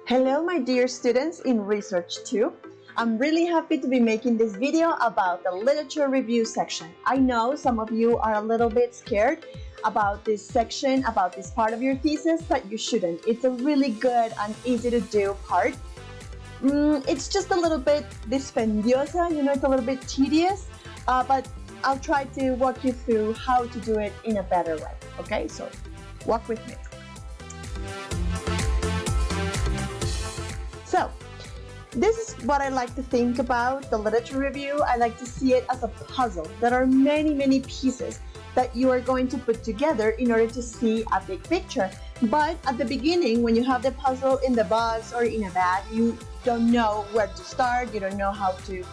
Hello my dear students in Research 2. I'm really happy to be making this video about the literature review section. I know some of you are a little bit scared about this section, about this part of your thesis, but you shouldn't. It's a really good and easy to do part. It's just a little bit dispendiosa, it's a little bit tedious, but I'll try to walk you through how to do it in a better way. Okay, so walk with me. So, this is what I like to think about the literature review. I like to see it as a puzzle. There are many pieces that you are going to put together in order to see a big picture. But at the beginning, when you have the puzzle in the box or in a bag, you don't know where to start, you don't know how to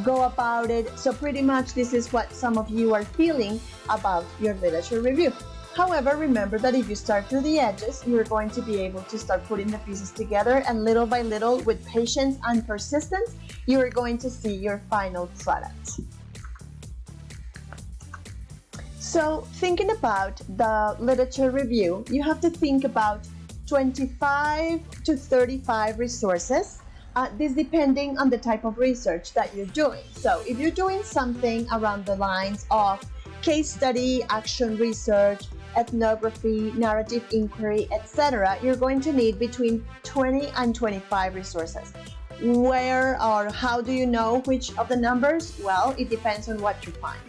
go about it. So pretty much this is what some of you are feeling about your literature review. However, remember that if you start through the edges, you're going to be able to start putting the pieces together, and little by little, with patience and persistence, you are going to see your final product. So, thinking about the literature review, you have to think about 25 to 35 resources, this depending on the type of research that you're doing. So, if you're doing something around the lines of case study, action research, ethnography, narrative inquiry, etc., you're going to need between 20 and 25 resources. Where or how do you know which of the numbers? Well, it depends on what you find.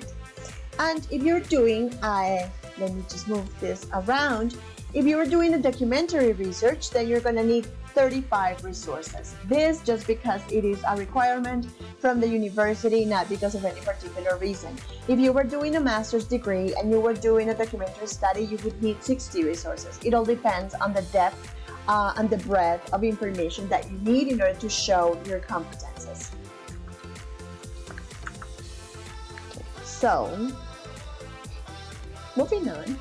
And if you're doing, let me just move this around. If you were doing a documentary research, then you're going to need 35 resources. This just because it is a requirement from the university, not because of any particular reason. If you were doing a master's degree and you were doing a documentary study, you would need 60 resources. It all depends on the depth and the breadth of information that you need in order to show your competences. So, moving on.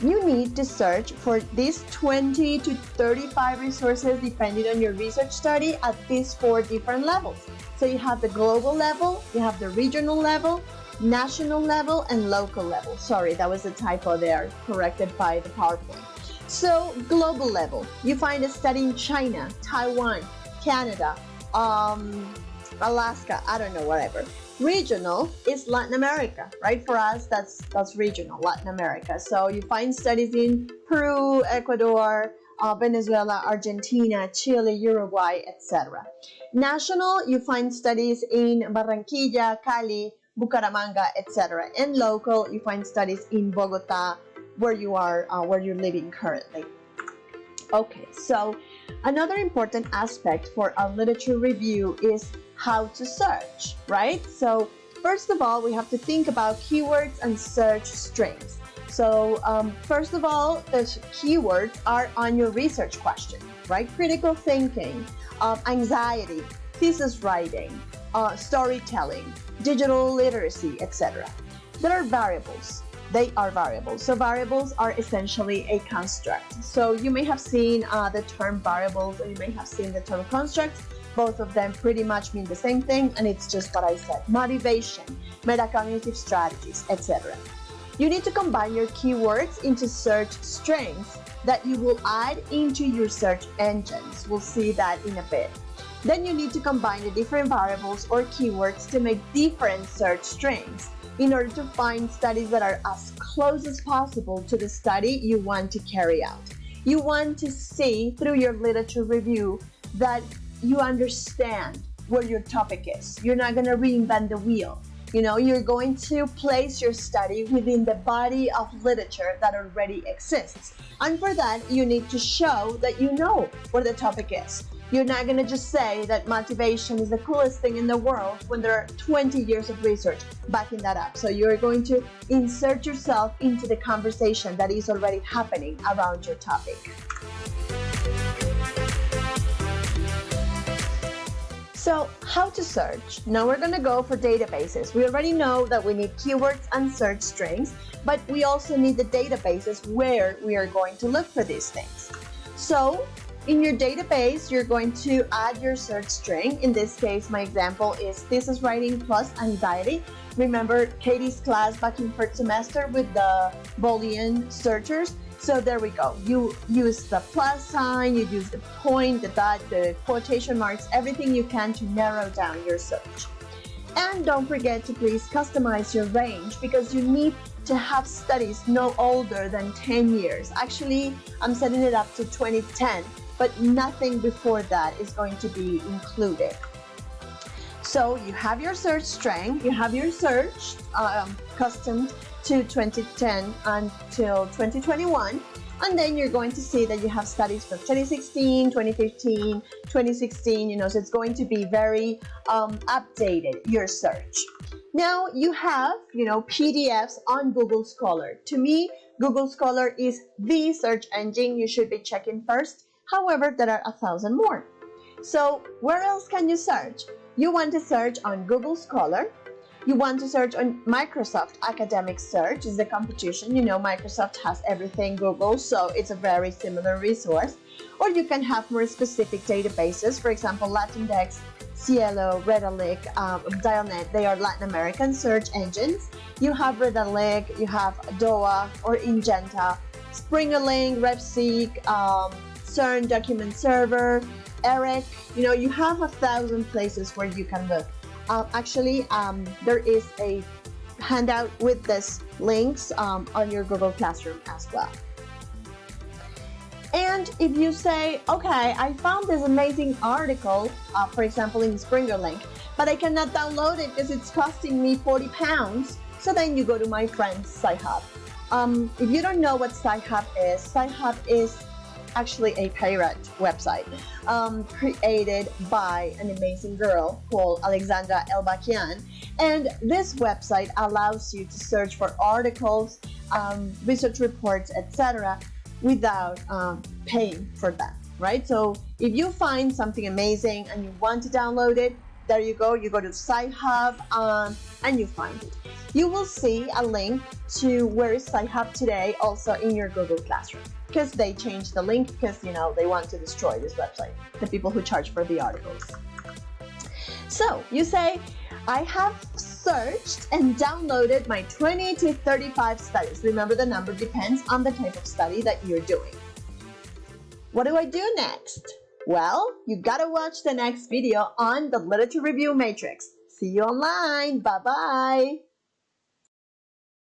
You need to search for these 20 to 35 resources depending on your research study at these 4 different levels. So you have the global level, you have the regional level, national level, and local level. Sorry, that was a typo there, corrected by the PowerPoint. So global level, you find a study in China, Taiwan, Canada, Alaska, I don't know, whatever. Regional is Latin America, right? For us, that's regional, Latin America. So you find studies in Peru, Ecuador, Venezuela, Argentina, Chile, Uruguay, etc. National, you find studies in Barranquilla, Cali, Bucaramanga, etc. And local, you find studies in Bogota, where you're living currently. Okay, so another important aspect for a literature review is how to search, right? So first of all, we have to think about keywords and search strings. So first of all, the keywords are on your research question, right? Critical thinking, anxiety, thesis writing, storytelling, digital literacy, etc. There are variables. They are variables. So variables are essentially a construct. So you may have seen the term variables, or you may have seen the term constructs. Both of them pretty much mean the same thing, and it's just what I said: motivation, metacognitive strategies, etc. You need to combine your keywords into search strings that you will add into your search engines. We'll see that in a bit. Then you need to combine the different variables or keywords to make different search strings in order to find studies that are as close as possible to the study you want to carry out. You want to see through your literature review that you understand where your topic is. You're not going to reinvent the wheel. You're going to place your study within the body of literature that already exists. And for that, you need to show that you know where the topic is. You're not going to just say that motivation is the coolest thing in the world when there are 20 years of research backing that up. So you're going to insert yourself into the conversation that is already happening around your topic. So, how to search? Now we're going to go for databases. We already know that we need keywords and search strings, but we also need the databases where we are going to look for these things. So, in your database, you're going to add your search string. In this case, my example is thesis writing plus anxiety. Remember Katie's class back in first semester with the Boolean searchers? So there we go. You use the plus sign, you use the point, the dot, the quotation marks, everything you can to narrow down your search. And don't forget to please customize your range, because you need to have studies no older than 10 years. Actually, I'm setting it up to 2010, but nothing before that is going to be included. So you have your search string, you have your search custom to 2010 until 2021, and then you're going to see that you have studies from 2016, 2015, 2016, so it's going to be very updated, your search. Now you have, PDFs on Google Scholar. To me, Google Scholar is the search engine you should be checking first. However, there are 1,000 more. So where else can you search? You want to search on Google Scholar. You want to search on Microsoft Academic Search. Is the competition. Microsoft has everything Google, so it's a very similar resource. Or you can have more specific databases. For example, Latindex, Cielo, Redalyc, Dialnet. They are Latin American search engines. You have Redalyc, you have DOA or Ingenta, SpringerLink, RepSeek, CERN Document Server, ERIC. You have 1,000 places where you can look. There is a handout with these links on your Google Classroom as well. And if you say, okay, I found this amazing article, for example, in SpringerLink, but I cannot download it because it's costing me 40 pounds, so then you go to my friend Sci-Hub. If you don't know what Sci-Hub is actually a pirate website created by an amazing girl called Alexandra Elbakian. And this website allows you to search for articles, research reports, etc. without paying for that, right? So if you find something amazing and you want to download it, there you go. You go to Sci-Hub and you find it. You will see a link to where is Sci-Hub today also in your Google Classroom, because they changed the link because, they want to destroy this website, the people who charge for the articles. So you say, I have searched and downloaded my 20 to 35 studies. Remember, the number depends on the type of study that you're doing. What do I do next? Well, you gotta watch the next video on the Literature Review Matrix. See you online. Bye-bye.